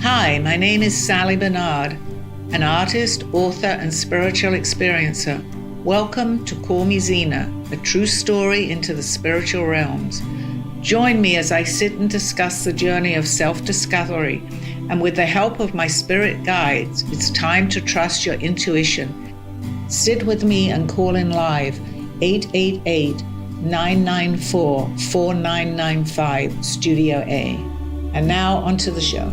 Hi, my name is Sally Barnard, an artist, author, and spiritual experiencer. Welcome to Me Zena, a true story into the spiritual realms. Join me as I sit and discuss the journey of self-discovery, and with the help of my spirit guides, it's time to trust your intuition. Sit with me and call in live 888-994-4995 Studio A. And now onto the show.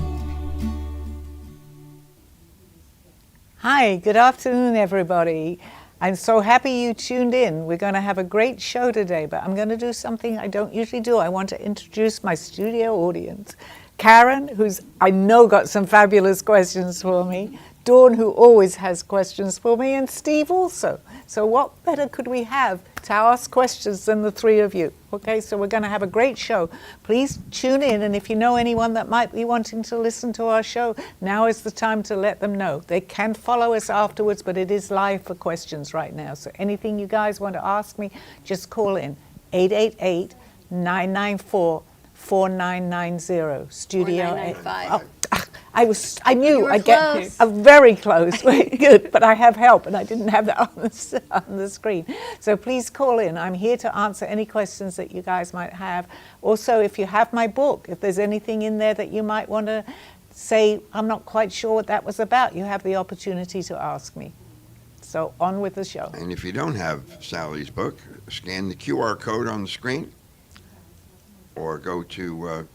Hi, good afternoon, everybody. I'm so happy you tuned in. We're going to have a great show today, but I'm going to do something I don't usually do. I want to introduce my studio audience. Karen, who's I know got some fabulous questions for me. Dawn, who always has questions for me, and Steve also. So what better could we have to ask questions than the three of you? Okay, so we're going to have a great show. Please tune in, and if you know anyone that might be wanting to listen to our show, now is the time to let them know. They can follow us afterwards, but it is live for questions right now. So anything you guys want to ask me, just call in 888-994-4990 Studio 4995. I knew I'd close. get very close. Good, but I have help, and I didn't have that on the screen. So please call in. I'm here to answer any questions that you guys might have. Also, if you have my book, if there's anything in there that you might want to say, I'm not quite sure what that was about, you have the opportunity to ask me. So on with the show. And if you don't have Sally's book, scan the QR code on the screen or go to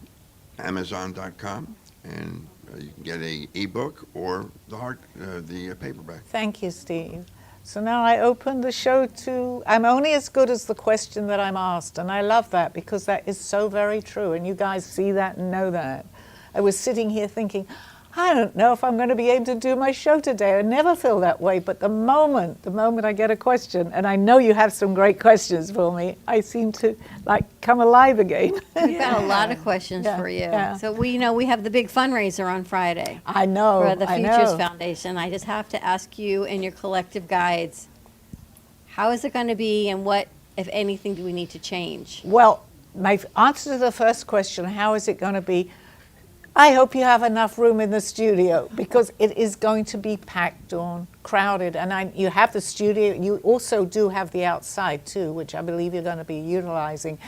Amazon.com and you can get a ebook or the paperback. Thank you, Steve. So now I open the show to, I'm only as good as the question that I'm asked, and I love that because that is so very true, and you guys see that and know that. I was sitting here thinking, I don't know if I'm going to be able to do my show today. I never feel that way, but the moment I get a question, and I know you have some great questions for me, I seem to come alive again. We've got a lot of questions for you. Yeah. So we know we have the big fundraiser on Friday. I know. For the Futures Foundation. I just have to ask you and your collective guides, how is it going to be, and what, if anything, do we need to change? Well, my answer to the first question, how is it going to be? I hope you have enough room in the studio because it is going to be packed, Dawn, crowded. And you have the studio. You also do have the outside, too, which I believe you're going to be utilizing.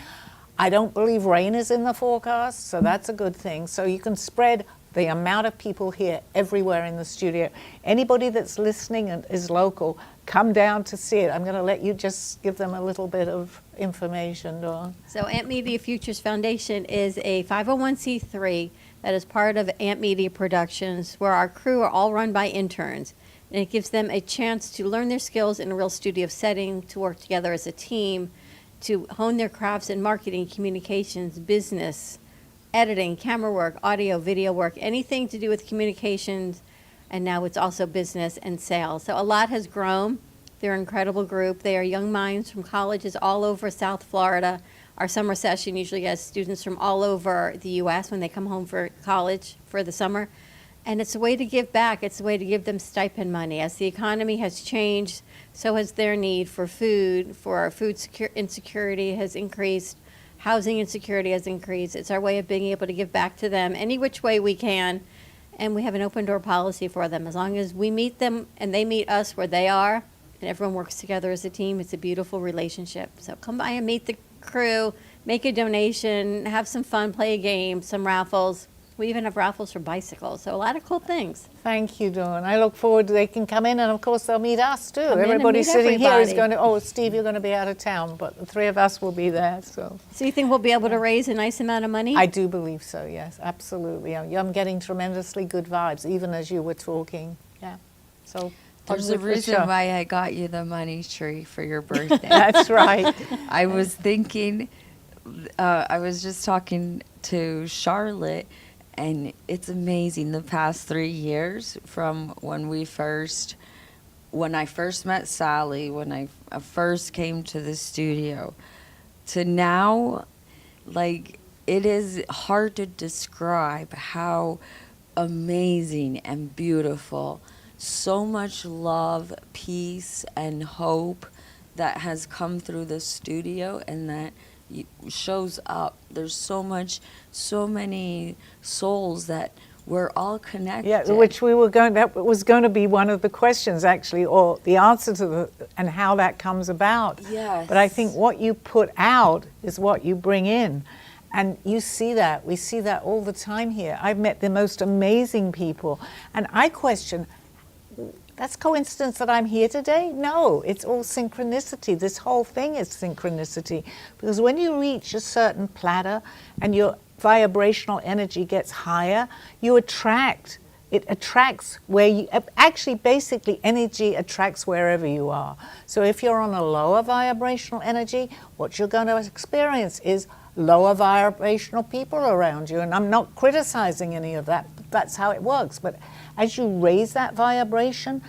I don't believe rain is in the forecast, so that's a good thing. So you can spread the amount of people here everywhere in the studio. Anybody that's listening and is local, come down to see it. I'm going to let you just give them a little bit of information, Dawn. So Amp Media Futures Foundation is a 501c3 that is part of Amp Media Productions, where our crew are all run by interns. And it gives them a chance to learn their skills in a real studio setting, to work together as a team, to hone their crafts in marketing, communications, business, editing, camera work, audio, video work, anything to do with communications. And now it's also business and sales. So a lot has grown. They're an incredible group. They are young minds from colleges all over South Florida. Our summer session usually has students from all over the U.S. when they come home for college for the summer. And it's a way to give back. It's a way to give them stipend money. As the economy has changed, so has their need for food, for our food insecurity has increased, housing insecurity has increased. It's our way of being able to give back to them any which way we can. And we have an open door policy for them. As long as we meet them and they meet us where they are, and everyone works together as a team, it's a beautiful relationship. So come by and meet the crew, make a donation, have some fun, play a game, some raffles. We even have raffles for bicycles, so a lot of cool things. Thank you, Dawn. I look forward to they can come in, and of course they'll meet us too. Come in and Everybody meet sitting here is everybody. going to, oh, Steve, you're going to be out of town, but the three of us will be there. So you think we'll be able to raise a nice amount of money? I do believe so, yes, absolutely. I'm getting tremendously good vibes, even as you were talking. Yeah, so There's a reason why I got you the money tree for your birthday. That's right. I was thinking, I was just talking to Charlotte, and it's amazing the past 3 years from when I first met Sally, when I first came to the studio, to now, it is hard to describe how amazing and beautiful, so much love, peace, and hope that has come through the studio and that shows up. There's so many souls that we're all connected. Yeah, which we were going. That was going to be one of the questions, actually, or the answer to the and how that comes about. Yes. But I think what you put out is what you bring in, and you see that. We see that all the time here. I've met the most amazing people, and I question. That's coincidence that I'm here today? No, it's all synchronicity. This whole thing is synchronicity, because when you reach a certain plateau and your vibrational energy gets higher, you attract. It attracts where you, actually basically energy attracts wherever you are. So if you're on a lower vibrational energy, what you're going to experience is lower vibrational people around you. And I'm not criticizing any of that, but that's how it works. But as you raise that vibration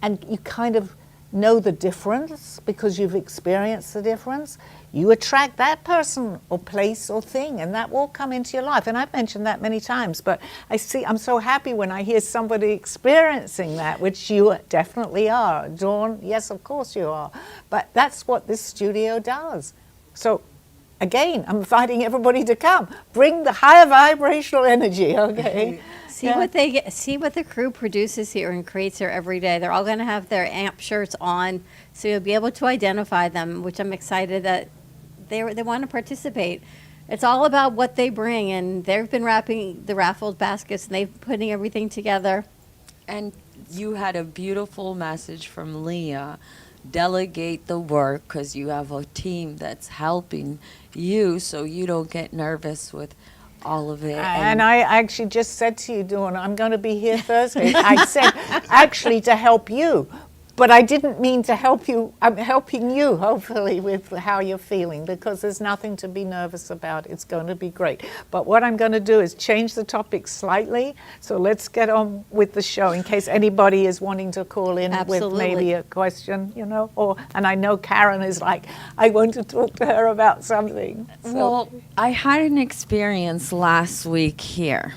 and you kind of know the difference because you've experienced the difference, you attract that person or place or thing, and that will come into your life. And I've mentioned that many times, but I'm so happy when I hear somebody experiencing that, which you definitely are. Dawn, yes, of course you are. But that's what this studio does. So again, I'm inviting everybody to come. Bring the higher vibrational energy, okay? See what they get, see what the crew produces here and creates here every day. They're all going to have their AMP shirts on, so you'll be able to identify them, which I'm excited that they want to participate. It's all about what they bring, and they've been wrapping the raffle baskets, and they've been putting everything together. And you had a beautiful message from Leah. Delegate the work, because you have a team that's helping you, so you don't get nervous with all of it. And I actually just said to you, Dawn, I'm going to be here Thursday. I said actually to help you, but I didn't mean to help you. I'm helping you, hopefully, with how you're feeling, because there's nothing to be nervous about. It's going to be great. But what I'm going to do is change the topic slightly. So let's get on with the show in case anybody is wanting to call in with maybe a question, you know. And I know Karen is like, I want to talk to her about something. So. Well, I had an experience last week here,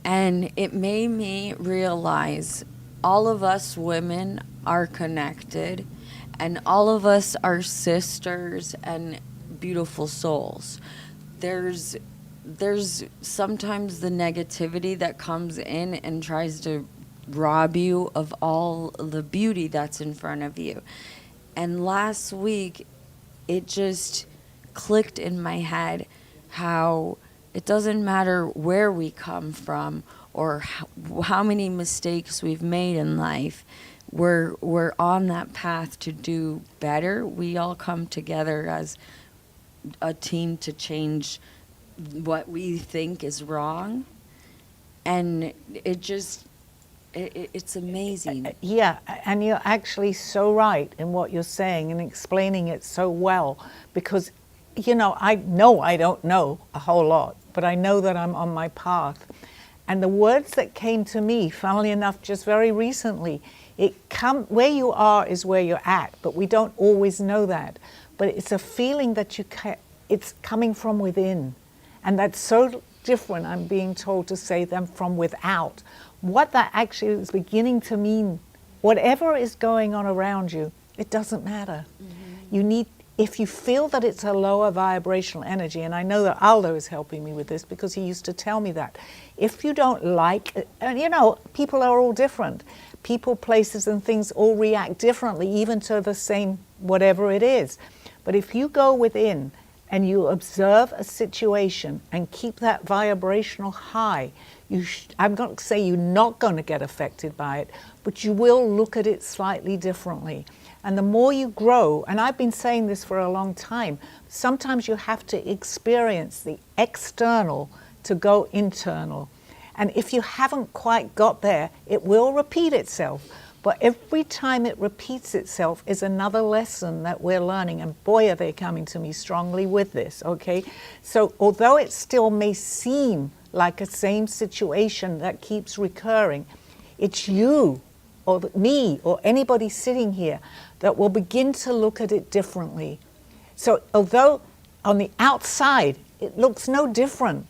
and it made me realize all of us women are connected, and all of us are sisters and beautiful souls. There's sometimes the negativity that comes in and tries to rob you of all the beauty that's in front of you. And last week, it just clicked in my head how it doesn't matter where we come from or how many mistakes we've made in life. We're on that path to do better. We all come together as a team to change what we think is wrong, and it's amazing. Yeah, and you're actually so right in what you're saying and explaining it so well, because I know I don't know a whole lot, but I know that I'm on my path. And the words that came to me, funnily enough, just very recently, where you are is where you're at, but we don't always know that. But it's a feeling that it's coming from within. And that's so different, I'm being told to say, than from without. What that actually is beginning to mean, whatever is going on around you, it doesn't matter. Mm-hmm. If you feel that it's a lower vibrational energy, and I know that Aldo is helping me with this because he used to tell me that, if you don't like, and people are all different. People, places, and things all react differently, even to the same whatever it is. But if you go within and you observe a situation and keep that vibrational high, I'm not to say you're not going to get affected by it, but you will look at it slightly differently. And the more you grow, and I've been saying this for a long time, sometimes you have to experience the external to go internal. And if you haven't quite got there, it will repeat itself. But every time it repeats itself is another lesson that we're learning. And boy, are they coming to me strongly with this, okay? So although it still may seem like a same situation that keeps recurring, it's you or me or anybody sitting here that will begin to look at it differently. So although on the outside it looks no different,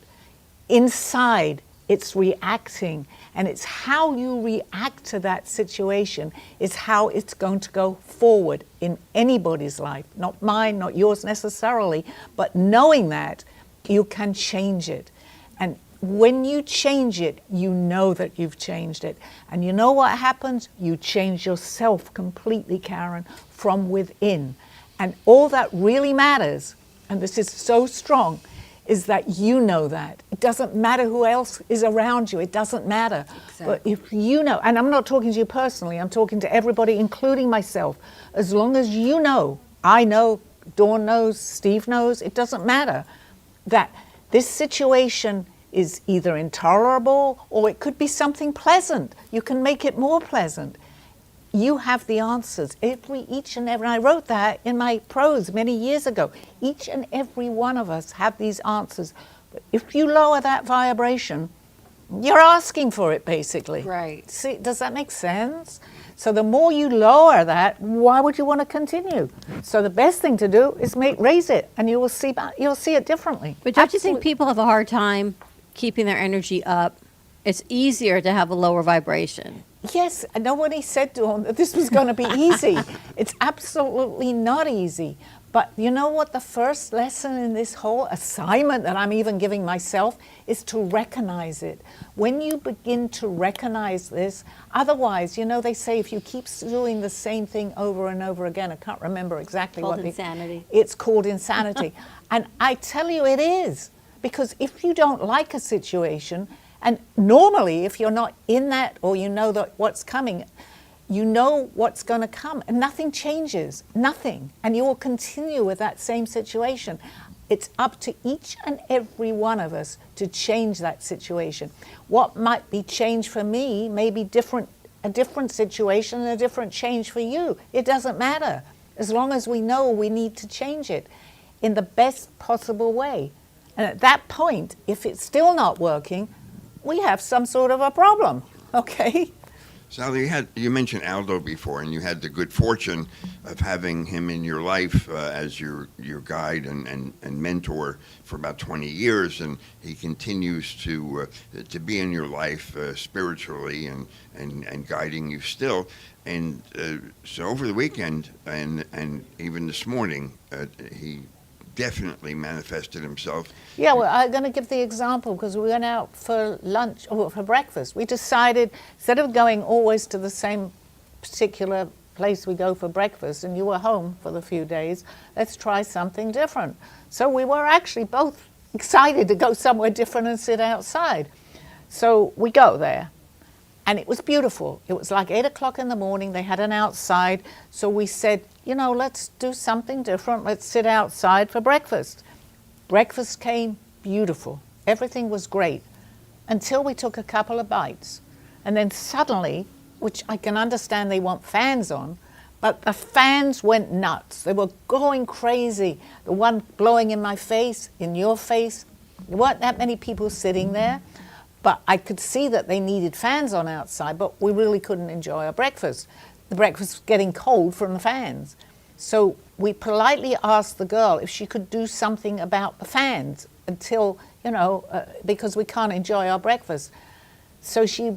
inside it's reacting, and it's how you react to that situation is how it's going to go forward in anybody's life. Not mine, not yours necessarily, but knowing that you can change it. And when you change it, you know that you've changed it. And you know what happens? You change yourself completely, Karen, from within. And all that really matters, and this is so strong, is that you know that. It doesn't matter who else is around you. It doesn't matter. Exactly. But if you know, and I'm not talking to you personally, I'm talking to everybody, including myself. As long as you know, I know, Dawn knows, Steve knows, it doesn't matter, that this situation is either intolerable or it could be something pleasant. You can make it more pleasant. You have the answers. Each and every, and I wrote that in my prose many years ago. Each and every one of us have these answers. But if you lower that vibration, you're asking for it, basically. Right. See, does that make sense? So the more you lower that, why would you want to continue? So the best thing to do is raise it, and you will see it differently. But don't you think Absolutely. people have a hard time keeping their energy up? It's easier to have a lower vibration. Yes, nobody said to him that this was going to be easy. It's absolutely not easy. But you know what? The first lesson in this whole assignment that I'm even giving myself is to recognize it. When you begin to recognize this, otherwise, you know, they say if you keep doing the same thing over and over again, I can't remember exactly Called what insanity. It's called insanity. And I tell you it is. Because if you don't like a situation, and normally if you're not in that or you know that what's coming, you know what's going to come and nothing changes, nothing. And you will continue with that same situation. It's up to each and every one of us to change that situation. What might be changed for me may be a different situation and a different change for you. It doesn't matter. As long as we know we need to change it in the best possible way. And at that point, if it's still not working, we have some sort of a problem, okay? Sally, you mentioned Aldo before, and you had the good fortune of having him in your life as your guide and mentor for about 20 years, and he continues to be in your life spiritually and guiding you still. And so over the weekend and even this morning, he definitely manifested himself. Yeah, well, I'm going to give the example because we went out for lunch or for breakfast. We decided instead of going always to the same particular place we go for breakfast, and you were home for the few days, let's try something different. So we were actually both excited to go somewhere different and sit outside. So we go there. And it was beautiful. It was like 8 o'clock in the morning. They had an outside. So we said, you know, let's do something different. Let's sit outside for breakfast. Breakfast came beautiful. Everything was great until we took a couple of bites. And then suddenly, which I can understand they want fans on, but the fans went nuts. They were going crazy. The one blowing in my face, in your face. There weren't that many people sitting there. But I could see that they needed fans on outside, but we really couldn't enjoy our breakfast. The breakfast was getting cold from the fans. So we politely asked the girl if she could do something about the fans until, you know, because we can't enjoy our breakfast. So she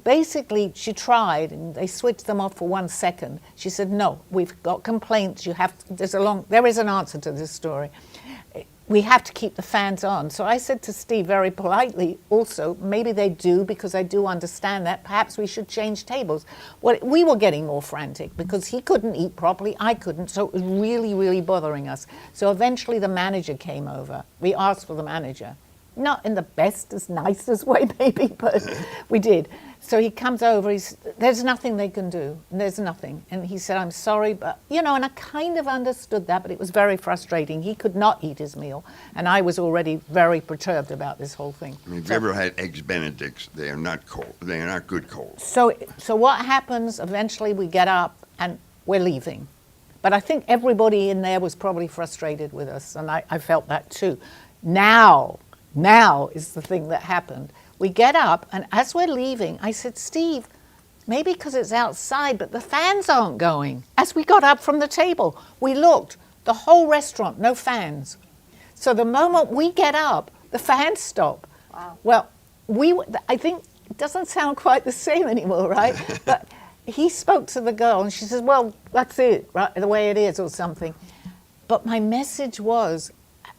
tried, and they switched them off for 1 second. She said, no, we've got complaints. There is an answer to this story. We have to keep the fans on. So I said to Steve very politely also, maybe they do because I do understand that. Perhaps we should change tables. Well, we were getting more frantic because he couldn't eat properly, I couldn't, so it was really, really bothering us. So eventually the manager came over. We asked for the manager. Not in the bestest, nicest way, maybe, but we did. So he comes over, there's nothing they can do, there's nothing. And he said, I'm sorry, but, you know, and I kind of understood that, but it was very frustrating. He could not eat his meal, and I was already very perturbed about this whole thing. I mean, if you ever had Eggs Benedicts, they are not cold. They are not good cold. So what happens, eventually we get up and we're leaving. But I think everybody in there was probably frustrated with us, and I felt that too. Now is the thing that happened. We get up, and as we're leaving, I said, Steve, maybe because it's outside, but the fans aren't going. As we got up from the table, we looked, the whole restaurant, no fans. So the moment we get up, the fans stop. Wow. Well, I think it doesn't sound quite the same anymore, right? But he spoke to the girl, and she says, well, that's it, right, the way it is or something. But my message was,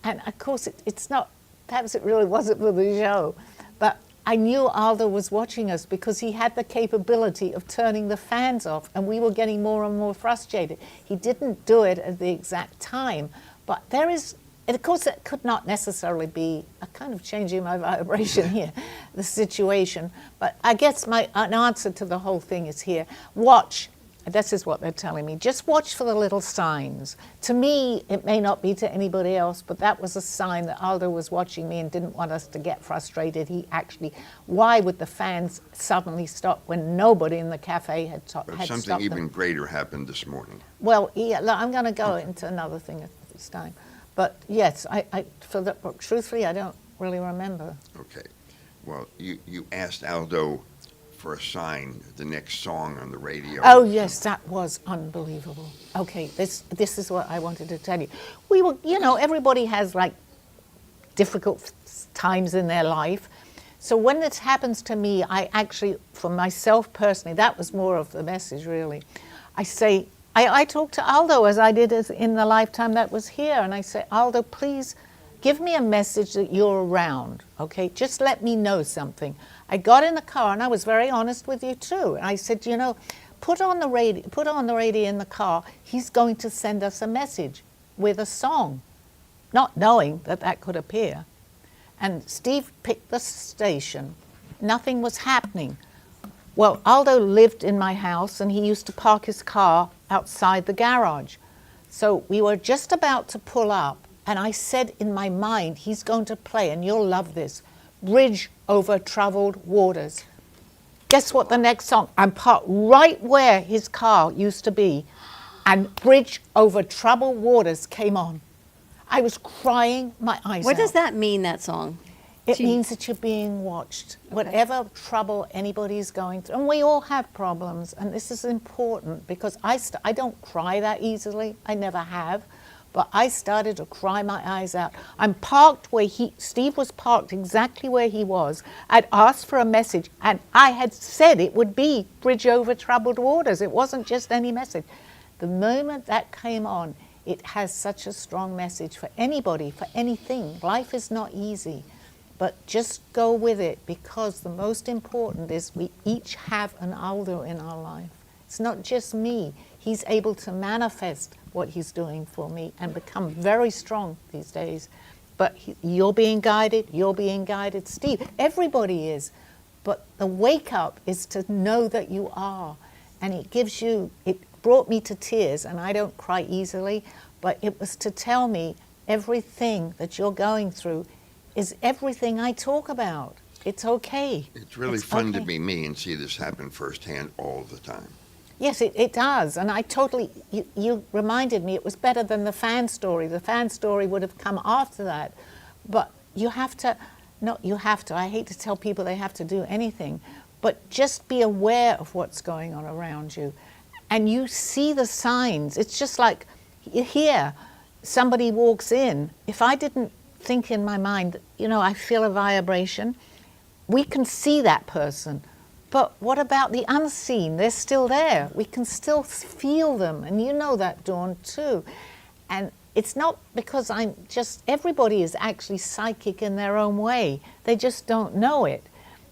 and of course it's not, perhaps it really wasn't for the show, but I knew Aldo was watching us because he had the capability of turning the fans off, and we were getting more and more frustrated. He didn't do it at the exact time, but there is, and of course, it could not necessarily be a kind of changing my vibration here, the situation. But I guess an answer to the whole thing is here. Watch. This is what they're telling me. Just watch for the little signs. To me, it may not be to anybody else, but that was a sign that Aldo was watching me and didn't want us to get frustrated. Why would the fans suddenly stop when nobody in the cafe had stopped them? Something even greater happened this morning. Well, yeah, look, I'm going to go into another thing at this time. But yes, truthfully, I don't really remember. Okay. Well, you asked Aldo for a sign, the next song on the radio. Oh yes, that was unbelievable. Okay, this is what I wanted to tell you. We were, everybody has like difficult times in their life. So when this happens to me, I actually, for myself personally, that was more of the message really. I say, I talk to Aldo as I did in the lifetime that was here, and I say, Aldo, please give me a message that you're around, okay? Just let me know something. I got in the car, and I was very honest with you too. And I said, put on the radio in the car. He's going to send us a message with a song, not knowing that could appear. And Steve picked the station. Nothing was happening. Well, Aldo lived in my house, and he used to park his car outside the garage. So we were just about to pull up, and I said in my mind, he's going to play, and you'll love this, Bridge Over Troubled Waters. Guess what the next song? I'm parked right where his car used to be, and Bridge Over Troubled Waters came on. I was crying my eyes out. What does that mean, that song? It means that you're being watched. Okay. Whatever trouble anybody's going through, and we all have problems, and this is important because I don't cry that easily. I never have. But I started to cry my eyes out. I'm parked where Steve was parked exactly where he was. I'd asked for a message, and I had said it would be Bridge Over Troubled Waters. It wasn't just any message. The moment that came on, it has such a strong message for anybody, for anything. Life is not easy, but just go with it, because the most important is we each have an Aldo in our life. It's not just me. He's able to manifest what he's doing for me and become very strong these days. But you're being guided, Steve, everybody is. But the wake up is to know that you are. And it brought me to tears, and I don't cry easily, but it was to tell me everything that you're going through is everything I talk about. It's okay. It's really fun to be me and see this happen firsthand all the time. Yes, it does. And you reminded me it was better than the fan story. The fan story would have come after that. But I hate to tell people they have to do anything, but just be aware of what's going on around you. And you see the signs. It's just like here, somebody walks in. If I didn't think in my mind, I feel a vibration, we can see that person. But what about the unseen? They're still there. We can still feel them. And you know that, Dawn, too. And it's not because everybody is actually psychic in their own way. They just don't know it.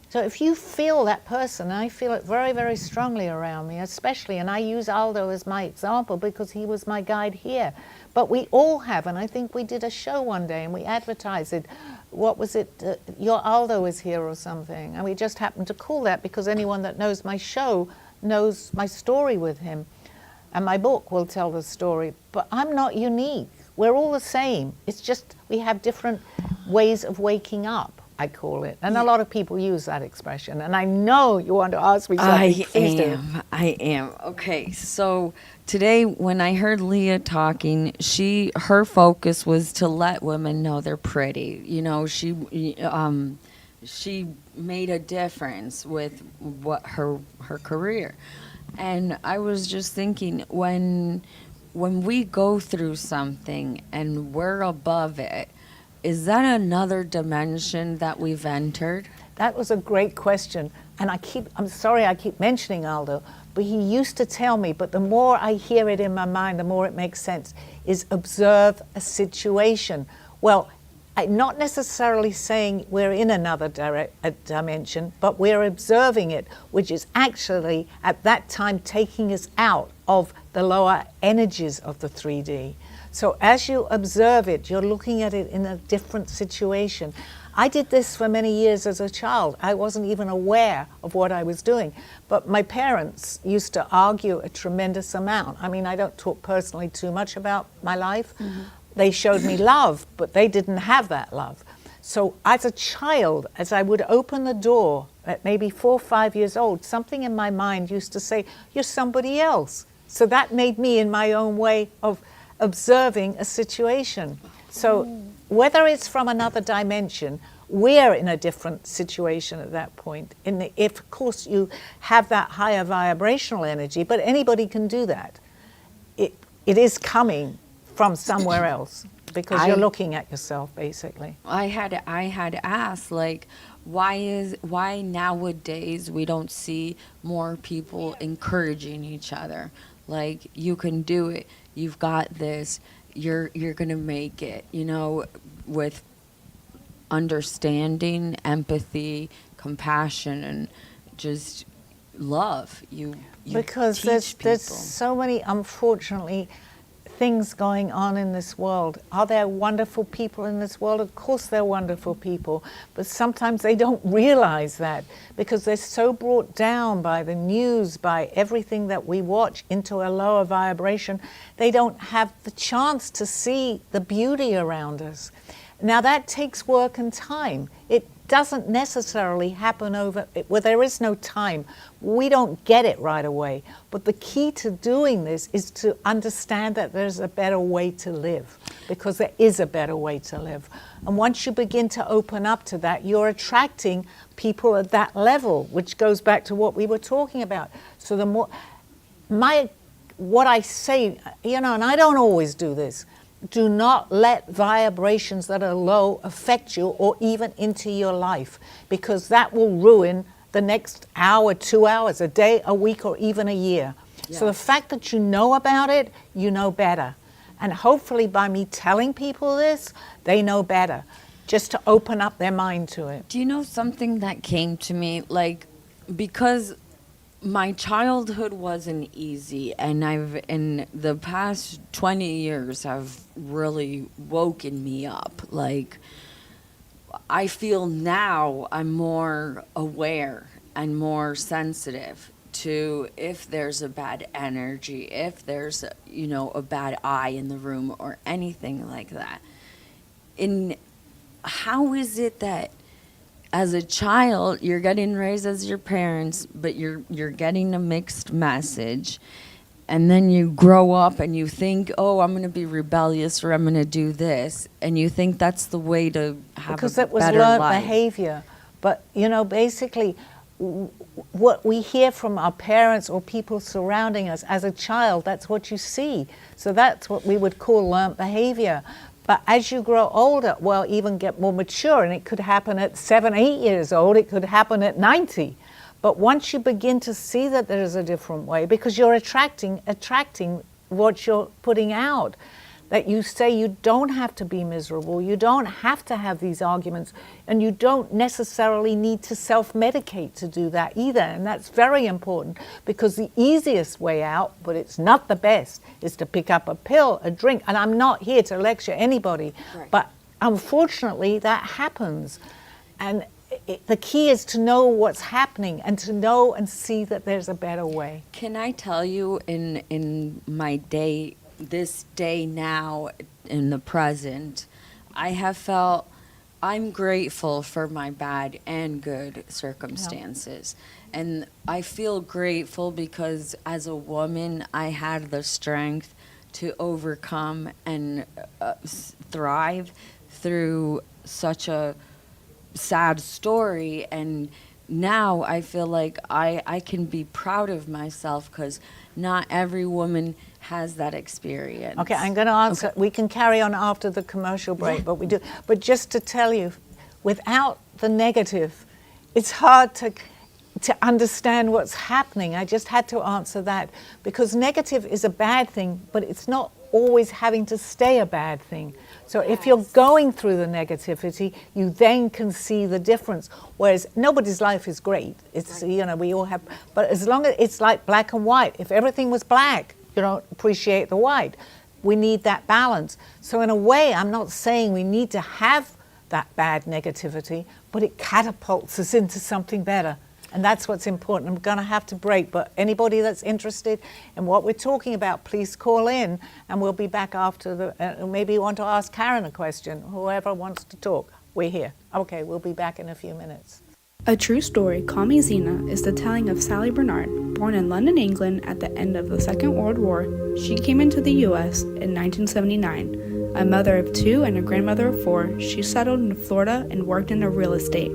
So if you feel that person, I feel it very, very strongly around me, especially, and I use Aldo as my example because he was my guide here. But we all have, and I think we did a show one day and we advertised it. What was it? Your Aldo is here or something. And we just happened to call that because anyone that knows my show knows my story with him. And my book will tell the story. But I'm not unique. We're all the same. It's just we have different ways of waking up, I call it. And a lot of people use that expression. And I know you want to ask me something. I am. Okay, so today when I heard Leah talking, her focus was to let women know they're pretty. She made a difference with what her career. And I was just thinking, when we go through something and we're above it, is that another dimension that we've entered? That was a great question. And I'm sorry I keep mentioning Aldo, but he used to tell me, but the more I hear it in my mind, the more it makes sense, is observe a situation. Well, not necessarily saying we're in another dimension, but we're observing it, which is actually at that time taking us out of the lower energies of the 3D. So as you observe it, you're looking at it in a different situation. I did this for many years as a child. I wasn't even aware of what I was doing. But my parents used to argue a tremendous amount. I mean, I don't talk personally too much about my life. Mm-hmm. They showed me love, but they didn't have that love. So as a child, as I would open the door at maybe 4 or 5 years old, something in my mind used to say, you're somebody else. So that made me, in my own way of observing a situation. So whether it's from another dimension, we're in a different situation at that point. If, of course, you have that higher vibrational energy, but anybody can do that. It is coming from somewhere else because you're looking at yourself, basically. I had asked, like, why nowadays we don't see more people encouraging each other? Like, you can do it. You've got this. You're gonna make it. You know, with understanding, empathy, compassion, and just love. You because teach there's people. so many, unfortunately, things going on in this world. Are there wonderful people in this world? Of course they're wonderful people, but sometimes they don't realize that because they're so brought down by the news, by everything that we watch into a lower vibration, they don't have the chance to see the beauty around us. Now that takes work and time. It doesn't necessarily happen well, there is no time. We don't get it right away. But the key to doing this is to understand that there's a better way to live, because there is a better way to live. And once you begin to open up to that, you're attracting people at that level, which goes back to what we were talking about. So the more, what I say, you know, and I don't always do this, do not let vibrations that are low affect you or even into your life, because that will ruin the next hour, 2 hours, a day, a week, or even a year. Yeah. So the fact that you know about it, you know better. And hopefully by me telling people this, they know better, just to open up their mind to it. Do you know something that came to me? Like, because my childhood wasn't easy, and in the past 20 years, have really woken me up. Like, I feel now I'm more aware and more sensitive to if there's a bad energy, if there's, a bad eye in the room or anything like that. How is it that as a child, you're getting raised as your parents, but you're getting a mixed message, and then you grow up and you think, oh, I'm going to be rebellious, or I'm going to do this, and you think that's the way to have because a it was better learned life. behavior. But, basically, what we hear from our parents or people surrounding us as a child, that's what you see. So that's what we would call learned behavior. But as you grow older, well, even get more mature, and it could happen at 7, 8 years old, it could happen at 90. But once you begin to see that there is a different way, because you're attracting what you're putting out, that you say you don't have to be miserable, you don't have to have these arguments, and you don't necessarily need to self-medicate to do that either. And that's very important, because the easiest way out, but it's not the best, is to pick up a pill, a drink. And I'm not here to lecture anybody, right, but unfortunately that happens. And the key is to know what's happening and to know and see that there's a better way. Can I tell you, in my day, this day now, in the present, I have felt I'm grateful for my bad and good circumstances. Yeah. And I feel grateful because as a woman, I had the strength to overcome and thrive through such a sad story. And now I feel like I can be proud of myself, because not every woman has that experience. Okay, I'm going to answer. Okay. We can carry on after the commercial break, yeah, but we do. But just to tell you, without the negative, it's hard to understand what's happening. I just had to answer that, because negative is a bad thing, but it's not always having to stay a bad thing. So if you're going through the negativity, you then can see the difference. Whereas nobody's life is great. It's, you know, we all have, but as long as it's like black and white, if everything was black, you don't appreciate the white. We need that balance. So in a way, I'm not saying we need to have that bad negativity, but it catapults us into something better. And that's what's important. I'm going to have to break, but anybody that's interested in what we're talking about, please call in, and we'll be back after the, maybe you want to ask Karen a question, whoever wants to talk, we're here. Okay, we'll be back in a few minutes. A true story, Call Me Zena, is the telling of Sally Barnard. Born in London, England at the end of the Second World War, she came into the U.S. in 1979. A mother of 2 and a grandmother of 4, she settled in Florida and worked in real estate.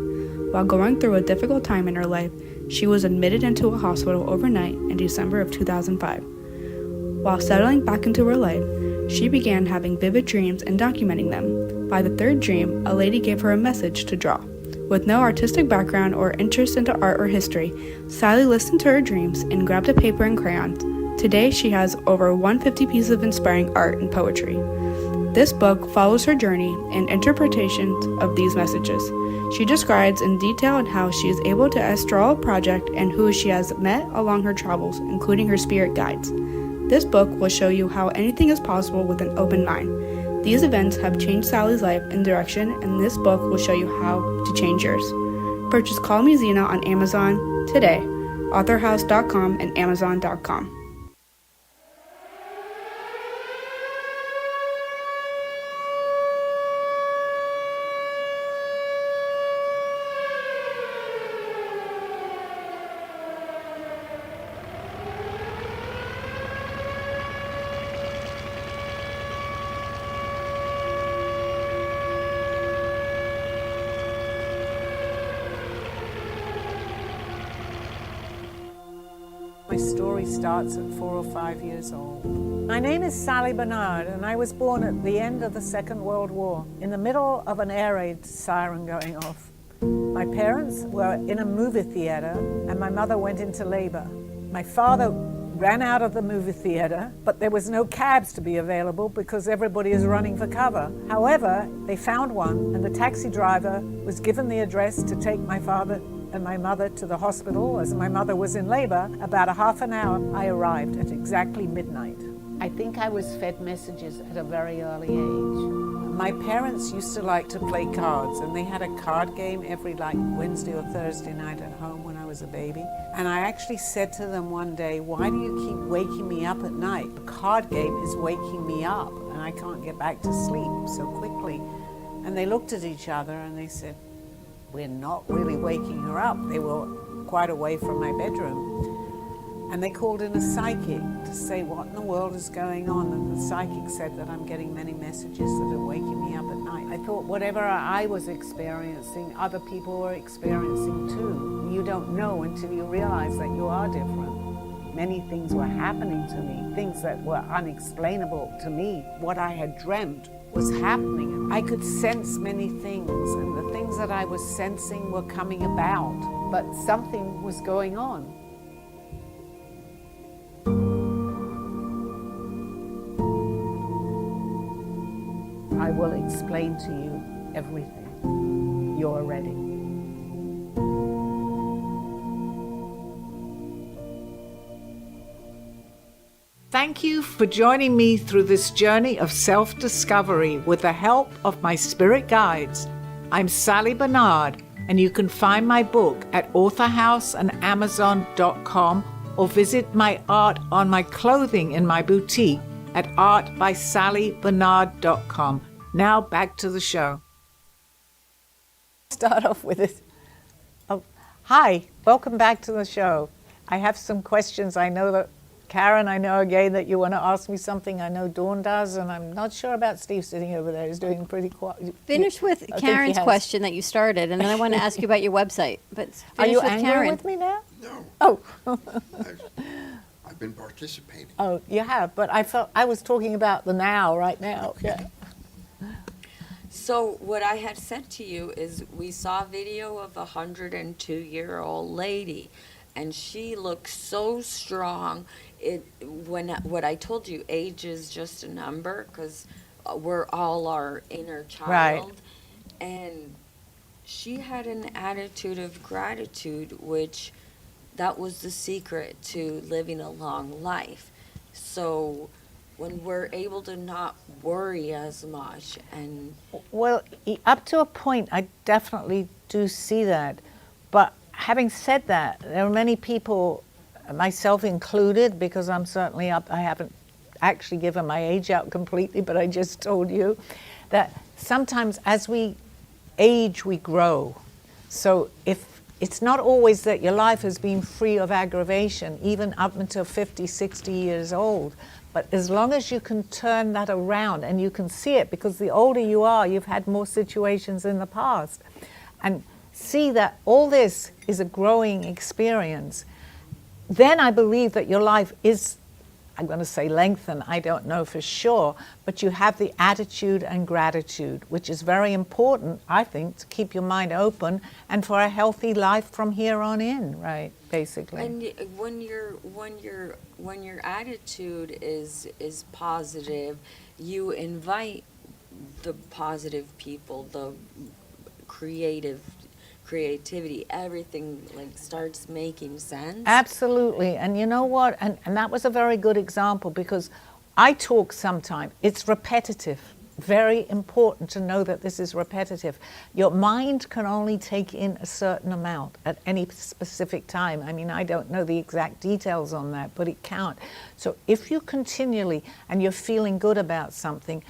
While going through a difficult time in her life, she was admitted into a hospital overnight in December of 2005. While settling back into her life, she began having vivid dreams and documenting them. By the 3rd dream, a lady gave her a message to draw. With no artistic background or interest into art or history, Sally listened to her dreams and grabbed a paper and crayons. Today, she has over 150 pieces of inspiring art and poetry. This book follows her journey and interpretations of these messages. She describes in detail how she is able to astral a project and who she has met along her travels, including her spirit guides. This book will show you how anything is possible with an open mind. These events have changed Sally's life and direction, and this book will show you how to change yours. Purchase Call Me Zena on Amazon today, authorhouse.com and amazon.com. My story starts at 4 or 5 years old. My name is Sally Barnard, and I was born at the end of the Second World War, in the middle of an air raid siren going off. My parents were in a movie theater, and my mother went into labor. My father ran out of the movie theater, but there was no cabs to be available because everybody is running for cover. However, they found one, and the taxi driver was given the address to take my father and my mother to the hospital. As my mother was in labor, about a half an hour, I arrived at exactly midnight. I think I was fed messages at a very early age. My parents used to like to play cards, and they had a card game every Wednesday or Thursday night at home when I was a baby. And I actually said to them one day, "Why do you keep waking me up at night? The card game is waking me up, and I can't get back to sleep so quickly." And they looked at each other and they said, "We're not really waking her up." They were quite away from my bedroom. And they called in a psychic to say, "What in the world is going on?" And the psychic said that I'm getting many messages that are waking me up at night. I thought whatever I was experiencing, other people were experiencing too. You don't know until you realize that you are different. Many things were happening to me, things that were unexplainable to me. What I had dreamt was happening. I could sense many things, and the things that I was sensing were coming about, but something was going on. I will explain to you everything. You're ready. Thank you for joining me through this journey of self-discovery with the help of my spirit guides. I'm Sally Barnard, and you can find my book at authorhouse and amazon.com, or visit my art on my clothing in my boutique at artbysallybarnard.com. Now back to the show. Start off with this. Oh, hi, welcome back to the show. I have some questions. I know that Karen, I know again that you want to ask me something. I know Dawn does, and I'm not sure about Steve sitting over there. He's doing pretty quiet. Finish with Karen's question that you started, and then I want to ask you about your website. But Are finish you with angry Karen. with me now? No, Oh, I've been participating. oh, you have, but I felt I was talking about the now, right now. Yeah. So what I had said to you is we saw a video of a 102-year-old lady, and she looked so strong what I told you, age is just a number, because we're all our inner Right. child. And she had an attitude of gratitude, which that was the secret to living a long life. So when we're able to not worry as much, and Well, up to a point, I definitely do see that. But having said that, there are many people, myself included, because I'm certainly up, I haven't actually given my age out completely, but I just told you that sometimes as we age, we grow. So if it's not always that your life has been free of aggravation, even up until 50, 60 years old. But as long as you can turn that around and you can see it, because the older you are, you've had more situations in the past, and see that all this is a growing experience, then I believe that your life is, I'm going to say lengthen, I don't know for sure, but you have the attitude and gratitude, which is very important, I think, to keep your mind open and for a healthy life from here on in, right, basically. and when your attitude is positive, you invite the positive people, the creativity, everything like starts making sense. Absolutely. And you know what? And that was a very good example, because I talk sometimes, it's repetitive. Very important to know that this is repetitive. Your mind can only take in a certain amount at any specific time. I mean, I don't know the exact details on that, but it can't. So if you continually, and you're feeling good about something,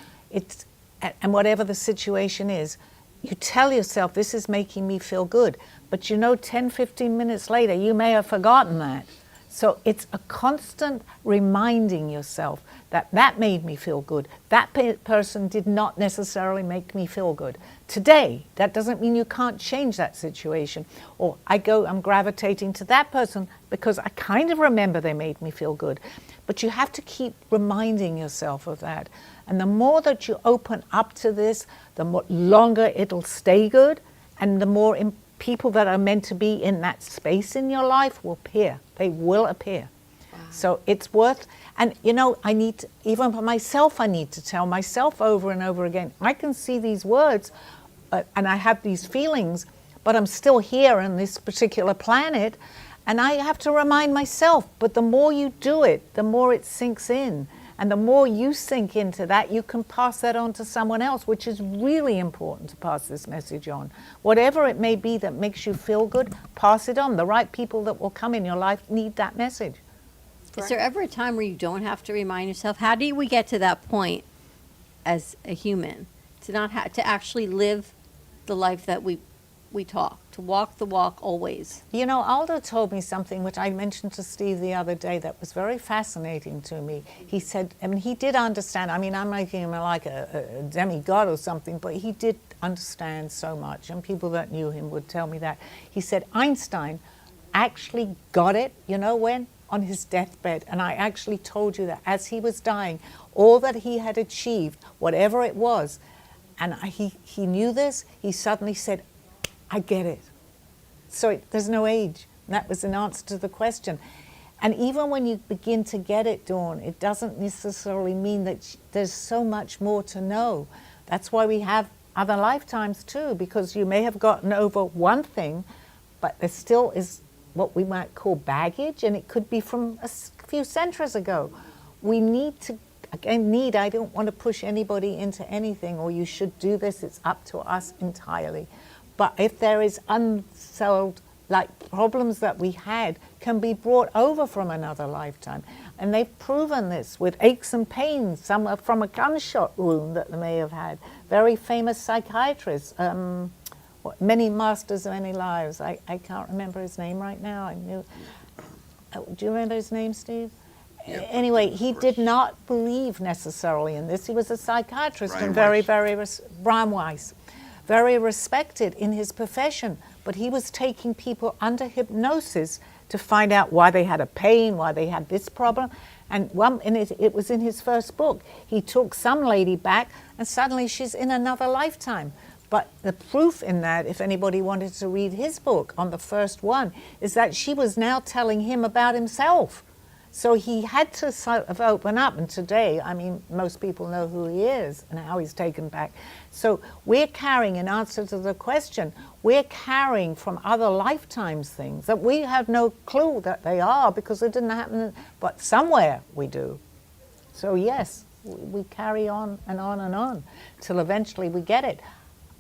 and whatever the situation is, you tell yourself, this is making me feel good. But you know, 10, 15 minutes later, you may have forgotten that. So it's a constant reminding yourself that that made me feel good. That person did not necessarily make me feel good. Today, that doesn't mean you can't change that situation. Or I'm gravitating to that person because I kind of remember they made me feel good. But you have to keep reminding yourself of that. And the more that you open up to this, the longer it'll stay good, and the more people that are meant to be in that space in your life will appear. They will appear. Wow. So it's worth, and you know, even for myself, I need to tell myself over and over again, I can see these words and I have these feelings, but I'm still here on this particular planet, and I have to remind myself. But the more you do it, the more it sinks in. And the more you sink into that, you can pass that on to someone else, which is really important to pass this message on. Whatever it may be that makes you feel good, pass it on. The right people that will come in your life need that message. Is there ever a time where you don't have to remind yourself? How do we get to that point as a human to not to actually live the life that we talk, to walk the walk always? You know, Aldo told me something which I mentioned to Steve the other day that was very fascinating to me. He said, I mean, he did understand. I mean, I'm making him like a demigod or something, but he did understand so much, and people that knew him would tell me that. He said Einstein actually got it, you know when? On his deathbed. And I actually told you that as he was dying, all that he had achieved, whatever it was, and he knew this, he suddenly said, I get it. So there's no age. And that was an answer to the question. And even when you begin to get it, Dawn, it doesn't necessarily mean that there's so much more to know. That's why we have other lifetimes too, because you may have gotten over one thing, but there still is what we might call baggage, and it could be from a few centuries ago. We need to, again, I don't want to push anybody into anything, or you should do this, it's up to us entirely. But if there is unsolved, like problems that we had, can be brought over from another lifetime. And they've proven this with aches and pains, some are from a gunshot wound that they may have had. Very famous psychiatrists, many masters of many lives. I can't remember his name right now. I knew. Do you remember his name, Steve? Yeah, anyway, he did not believe necessarily in this. He was a psychiatrist and Brian Weiss. Very respected in his profession, but he was taking people under hypnosis to find out why they had a pain, why they had this problem. And it was in his first book. He took some lady back, and suddenly she's in another lifetime. But the proof in that, if anybody wanted to read his book on the first one, is that she was now telling him about himself. So he had to sort of open up, and today, I mean, most people know who he is and how he's taken back. So we're carrying, in answer to the question, we're carrying from other lifetimes things that we have no clue that they are because it didn't happen, but somewhere we do. So yes, we carry on and on and on till eventually we get it.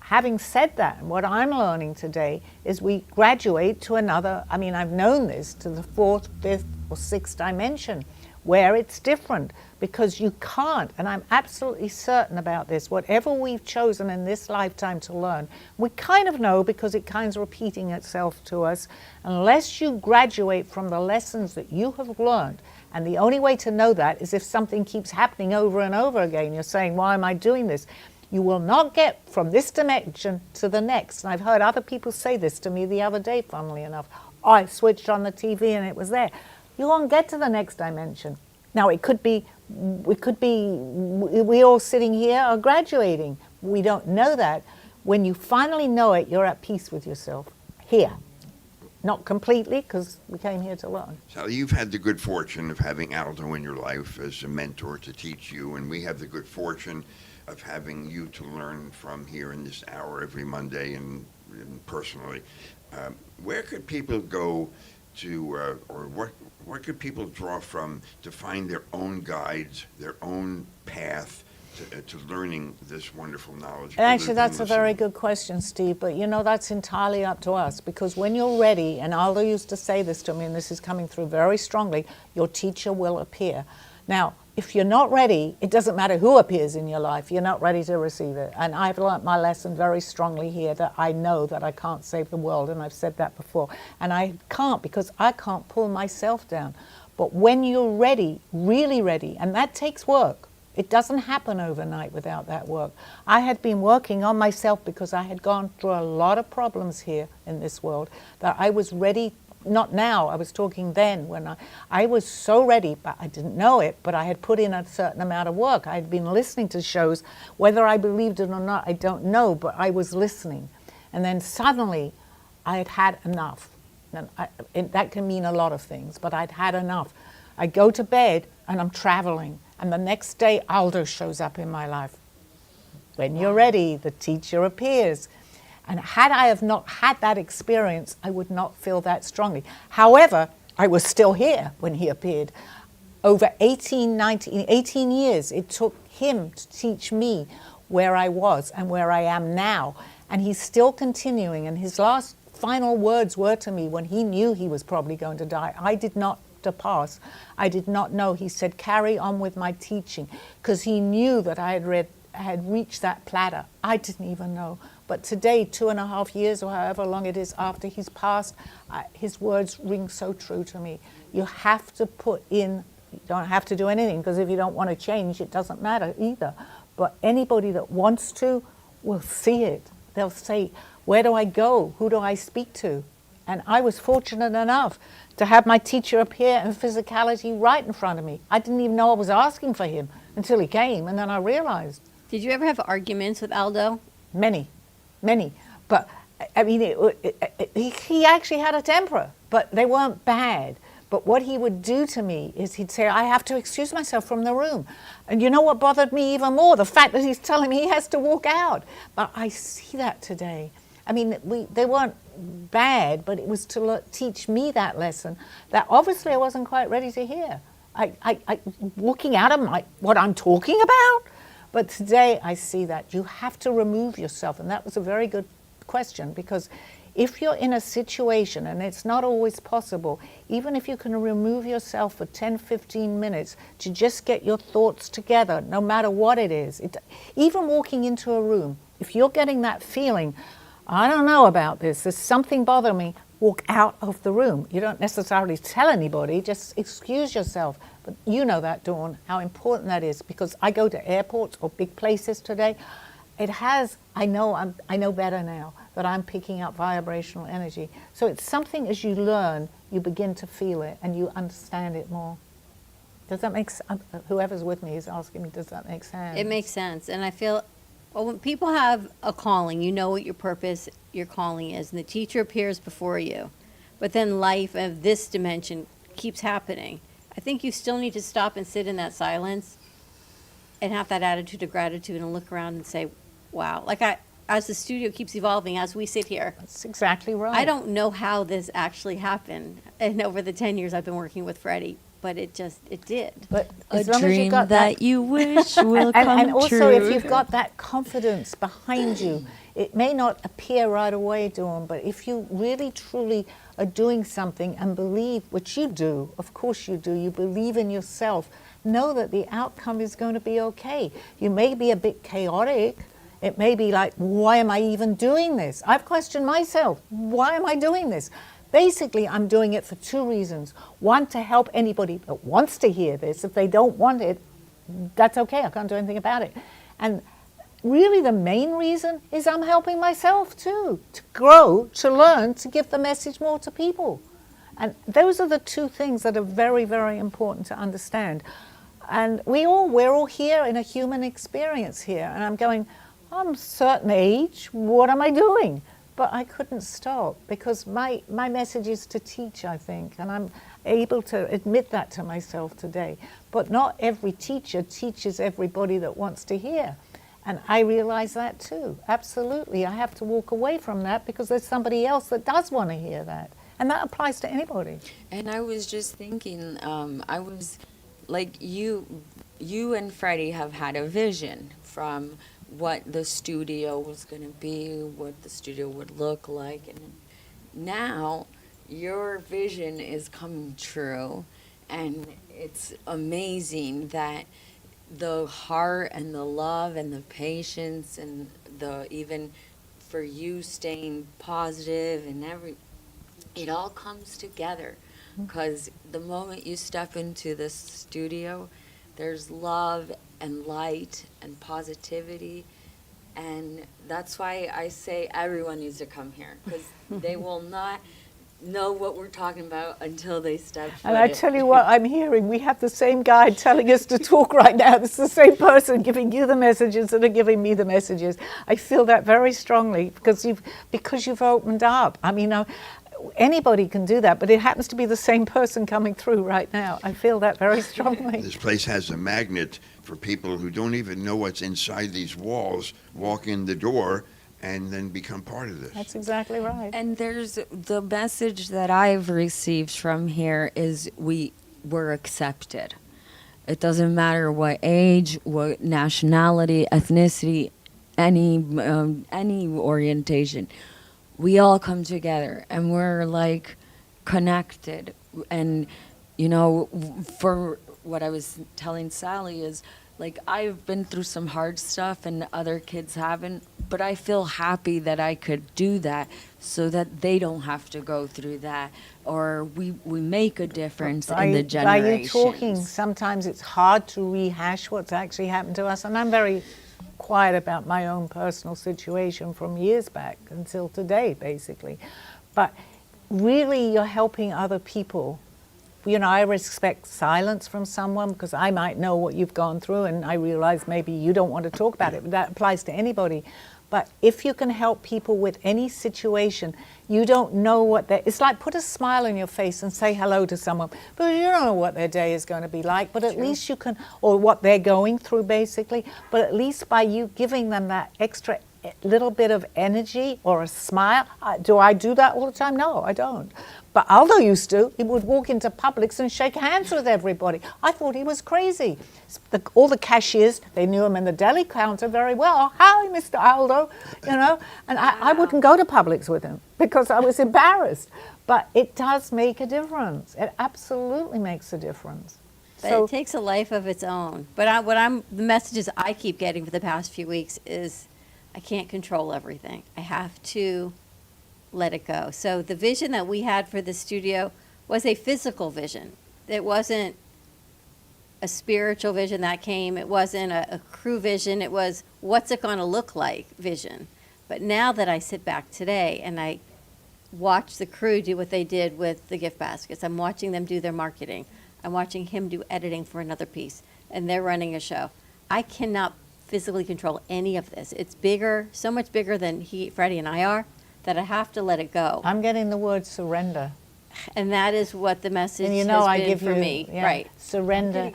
Having said that, what I'm learning today is we graduate to another, I mean, I've known this, to the fourth, fifth, or sixth dimension, where it's different, because you can't, and I'm absolutely certain about this, whatever we've chosen in this lifetime to learn, we kind of know because it kind of repeating itself to us, unless you graduate from the lessons that you have learned. And the only way to know that is if something keeps happening over and over again. You're saying, why am I doing this? You will not get from this dimension to the next. And I've heard other people say this to me the other day, funnily enough. I switched on the TV and it was there. You won't get to the next dimension. Now, we all sitting here are graduating. We don't know that. When you finally know it, you're at peace with yourself here. Not completely, because we came here to learn. Sally, you've had the good fortune of having Aldo in your life as a mentor to teach you, and we have the good fortune of having you to learn from here in this hour every Monday and personally. Where could people go to, or what could people draw from to find their own guides, their own path to learning this wonderful knowledge? Actually, that's a very good question, Steve, but you know, that's entirely up to us, because when you're ready, and Aldo used to say this to me, and this is coming through very strongly, your teacher will appear. Now, if you're not ready, it doesn't matter who appears in your life, you're not ready to receive it. And I've learnt my lesson very strongly here, that I know that I can't save the world, and I've said that before. And I can't, because I can't pull myself down. But when you're ready, really ready, and that takes work. It doesn't happen overnight without that work. I had been working on myself because I had gone through a lot of problems here in this world, that I was ready. Not now, I was talking then, when I was so ready, but I didn't know it, but I had put in a certain amount of work. I had been listening to shows. Whether I believed it or not, I don't know, but I was listening. And then suddenly, I had had enough. And that can mean a lot of things, but I'd had enough. I go to bed, and I'm traveling, and the next day, Aldo shows up in my life. When you're ready, the teacher appears. And had I have not had that experience, I would not feel that strongly. However, I was still here when he appeared. Over 18 years, it took him to teach me where I was and where I am now. And he's still continuing. And his last final words were to me when he knew he was probably going to die. I did not pass. I did not know. He said, carry on with my teaching, because he knew that I had reached that platter. I didn't even know. But today, 2.5 years or however long it is after he's passed, his words ring so true to me. You have to put in, you don't have to do anything, because if you don't want to change, it doesn't matter either. But anybody that wants to will see it. They'll say, where do I go? Who do I speak to? And I was fortunate enough to have my teacher appear in physicality right in front of me. I didn't even know I was asking for him until he came, and then I realized. Did you ever have arguments with Aldo? Many. But, I mean, he actually had a temper, but they weren't bad. But what he would do to me is he'd say, I have to excuse myself from the room. And you know what bothered me even more? The fact that he's telling me he has to walk out. But I see that today. I mean, they weren't bad, but it was to teach me that lesson that obviously I wasn't quite ready to hear. I looking at him like, what I'm talking about? But today I see that you have to remove yourself. And that was a very good question, because if you're in a situation, and it's not always possible, even if you can remove yourself for 10, 15 minutes to just get your thoughts together, no matter what it is, even walking into a room, if you're getting that feeling, I don't know about this, there's something bothering me, walk out of the room. You don't necessarily tell anybody, just excuse yourself. But you know that, Dawn, how important that is, because I go to airports or big places today. I know better now that I'm picking up vibrational energy. So it's something, as you learn, you begin to feel it and you understand it more. Does that make sense? Whoever's with me is asking me, does that make sense? It makes sense. And I feel, well, when people have a calling, you know what your purpose, your calling is, and the teacher appears before you. But then life of this dimension keeps happening. I think you still need to stop and sit in that silence and have that attitude of gratitude and look around and say, wow. Like as the studio keeps evolving, as we sit here, That's exactly right. I don't know how this actually happened. And over the 10 years I've been working with Freddie, but it did. But A as long as you've dream got that you wish will come and also, true. if you've got that confidence behind you, it may not appear right away, Dawn, but if you really, truly are doing something and believe, which you do, of course you do, you believe in yourself, know that the outcome is going to be okay. You may be a bit chaotic. It may be like, why am I even doing this? I've questioned myself. Why am I doing this? Basically, I'm doing it for two reasons. One, to help anybody that wants to hear this. If they don't want it, that's okay. I can't do anything about it. And really the main reason is I'm helping myself too, to grow, to learn, to give the message more to people. And those are the two things that are very, very important to understand. And we're all here in a human experience here. And I'm going, I'm a certain age, what am I doing? But I couldn't stop because my message is to teach, I think, and I'm able to admit that to myself today. But not every teacher teaches everybody that wants to hear. And I realize that too, absolutely. I have to walk away from that because there's somebody else that does want to hear that. And that applies to anybody. And I was just thinking, I was like, you and Freddie have had a vision from what the studio was going to be, what the studio would look like. And now your vision is coming true. And it's amazing that the heart and the love and the patience and the even for you staying positive and it all comes together. Because the moment you step into this studio, there's love and light and positivity. And that's why I say everyone needs to come here. Because they will not know what we're talking about until they step foot And I in. tell you what, I'm hearing, we have the same guide telling us to talk right now. It's the same person giving you the messages that are giving me the messages. I feel that very strongly because you've opened up. I mean, anybody can do that, but it happens to be the same person coming through right now. I feel that very strongly. This place has a magnet for people who don't even know what's inside these walls, walk in the door, and then become part of this. That's exactly right. And there's the message that I've received from here is we're accepted. It doesn't matter what age, what nationality, ethnicity, any orientation. We all come together and we're like connected. And for what I was telling Sally is like I've been through some hard stuff and other kids haven't, but I feel happy that I could do that so that they don't have to go through that, or we make a difference in the generations. By you talking, sometimes it's hard to rehash what's actually happened to us, and I'm very quiet about my own personal situation from years back until today, basically. But really, you're helping other people. I respect silence from someone because I might know what you've gone through and I realize maybe you don't want to talk about it, but that applies to anybody. But if you can help people with any situation, you don't know it's like put a smile on your face and say hello to someone, but you don't know what their day is going to be like, but at least you can, or what they're going through basically, but at least by you giving them that extra little bit of energy or a smile. Do I do that all the time? No, I don't. But Aldo used to. He would walk into Publix and shake hands with everybody. I thought he was crazy. All the cashiers, they knew him in the deli counter very well. Hi, Mr. Aldo, And I wouldn't go to Publix with him because I was embarrassed. But it does make a difference. It absolutely makes a difference. But it takes a life of its own. But the messages I keep getting for the past few weeks is I can't control everything. I have to let it go. So the vision that we had for the studio was a physical vision. It wasn't a spiritual vision that came. It wasn't a crew vision. It was what's it going to look like vision. But now that I sit back today and I watch the crew do what they did with the gift baskets, I'm watching them do their marketing. I'm watching him do editing for another piece, and they're running a show. I cannot physically control any of this. It's bigger, so much bigger than Freddie and I are, that I have to let it go. I'm getting the word surrender. And that is what the message And you know, has I been give for you me. yeah, Right. surrender.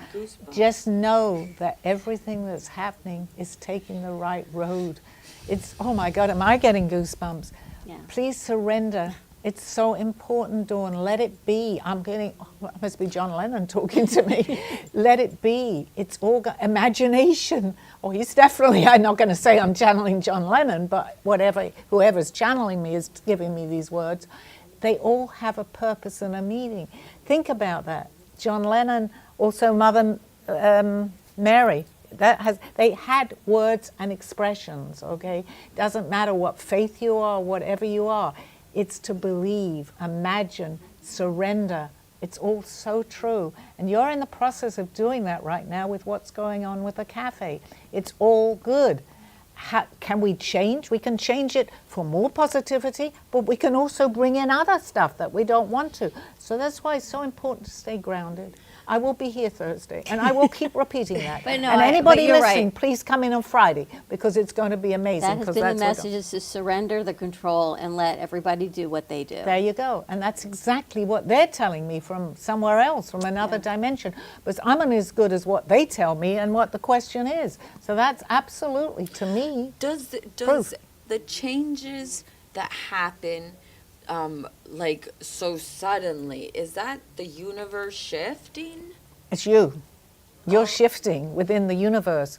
Just know that everything that's happening is taking the right road. It's, oh my God, am I getting goosebumps? Yeah. Please surrender. It's so important, Dawn. Let it be. I'm getting, oh, it must be John Lennon talking to me. Let it be. It's all imagination. Oh, he's definitely, I'm not going to say I'm channeling John Lennon, but whoever's channeling me is giving me these words. They all have a purpose and a meaning. Think about that. John Lennon, also Mother Mary, they had words and expressions, okay? Doesn't matter what faith you are, whatever you are. It's to believe, imagine, surrender. It's all so true. And you're in the process of doing that right now with what's going on with the cafe. It's all good. Can we change? We can change it for more positivity, but we can also bring in other stuff that we don't want to. So that's why it's so important to stay grounded. I will be here Thursday, and I will keep repeating that. But no, and but anybody you're listening, right. please come in on Friday, because it's going to be amazing. That has 'cause been the that's what- message, is to surrender the control and let everybody do what they do. There you go. And that's exactly what they're telling me from somewhere else, from another dimension. But I'm only as good as what they tell me and what the question is. So that's absolutely, to me, Does Proof. the changes that happen like so suddenly, is that the universe shifting? it's you. You're shifting within the universe,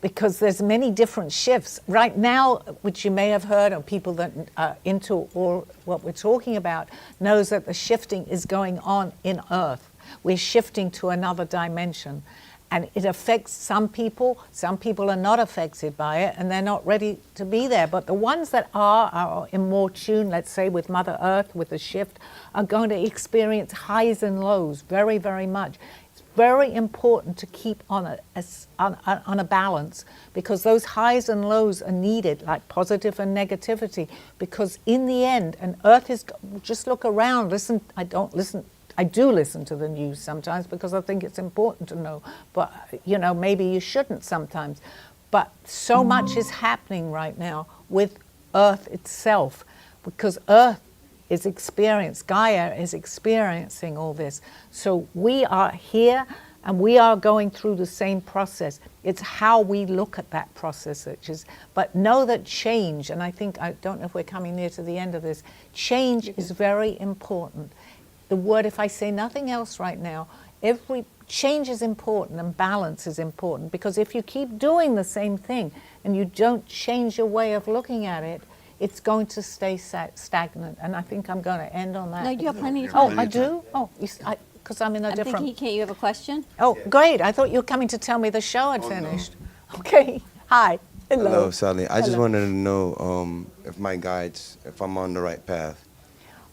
because there's many different shifts. Right now, which you may have heard, or people that are into all what we're talking about, knows that the shifting is going on in Earth. We're shifting to another dimension. And it affects some people are not affected by it, and they're not ready to be there. But the ones that are in more tune, let's say with Mother Earth, with the shift, are going to experience highs and lows very, very much. It's very important to keep on a balance, because those highs and lows are needed, like positive and negativity, because in the end, and Earth is, just look around, listen, I do listen to the news sometimes because I think it's important to know, but you know, maybe you shouldn't sometimes. But so much is happening right now with Earth itself, because Earth is Gaia is experiencing all this. So we are here and we are going through the same process. It's how we look at that process, but know that change, and I don't know if we're coming near to the end of this, change is very important. The word, if I say nothing else right now, every change is important and balance is important, because if you keep doing the same thing and you don't change your way of looking at it, it's going to stay stagnant. And I think I'm going to end on that. No, you have plenty of Oh, time. I do? Oh, because I'm in a I'm different... thinking, can't you have a question? Oh, great. I thought you were coming to tell me the show had finished. No. Okay. Hi. Hello. Hello, Sally. I just Hello. wanted to know if I'm on the right path.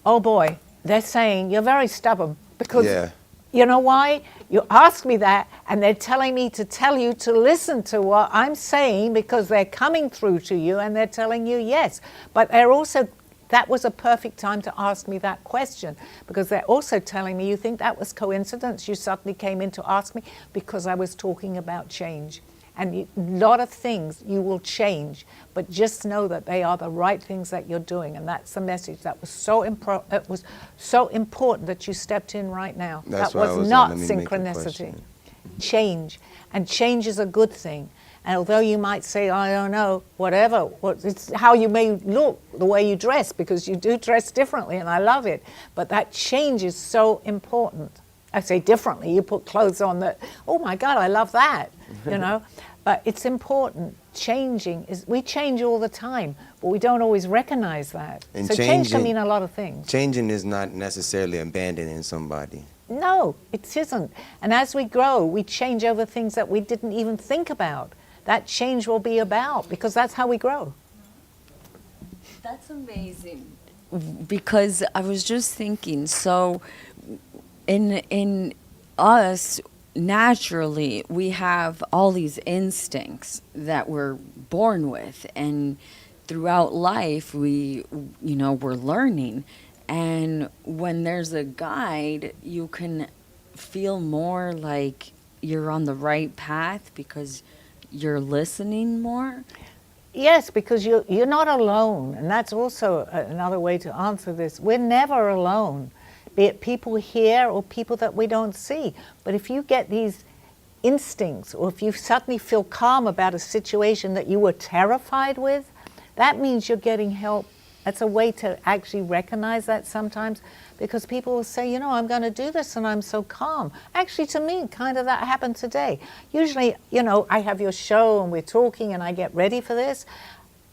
Oh, boy. They're saying you're very stubborn, because Yeah. you know why? You ask me that, and they're telling me to tell you to listen to what I'm saying, because they're coming through to you and they're telling you yes. But they're also, that was a perfect time to ask me that question, because they're also telling me, you think that was coincidence? You suddenly came in to ask me because I was talking about change. And a lot of things you will change, but just know that they are the right things that you're doing. And that's the message that was so important that you stepped in right now. That's that why I was was not let me make a synchronicity. question. Change. And change is a good thing. And although you might say, I don't know, whatever, it's how you may look, the way you dress, because you do dress differently, and I love it. But that change is so important. I say differently, you put clothes on that, oh my God, I love that, you know. But it's important. We change all the time, but we don't always recognize that. And so change can changing- mean a lot of things. Changing is not necessarily abandoning somebody. No, it isn't. And as we grow, we change over things that we didn't even think about. That change will be about, because that's how we grow. That's amazing. Because I was just thinking, so in us, naturally, we have all these instincts that we're born with, and throughout life, we're learning. And when there's a guide, you can feel more like you're on the right path because you're listening more. Yes, because you're not alone. And that's also another way to answer this. We're never alone, be it people here or people that we don't see. But if you get these instincts, or if you suddenly feel calm about a situation that you were terrified with, that means you're getting help. That's a way to actually recognize that sometimes, because people will say, you know, I'm going to do this and I'm so calm. Actually, to me, kind of that happened today. Usually, you know, I have your show and we're talking and I get ready for this.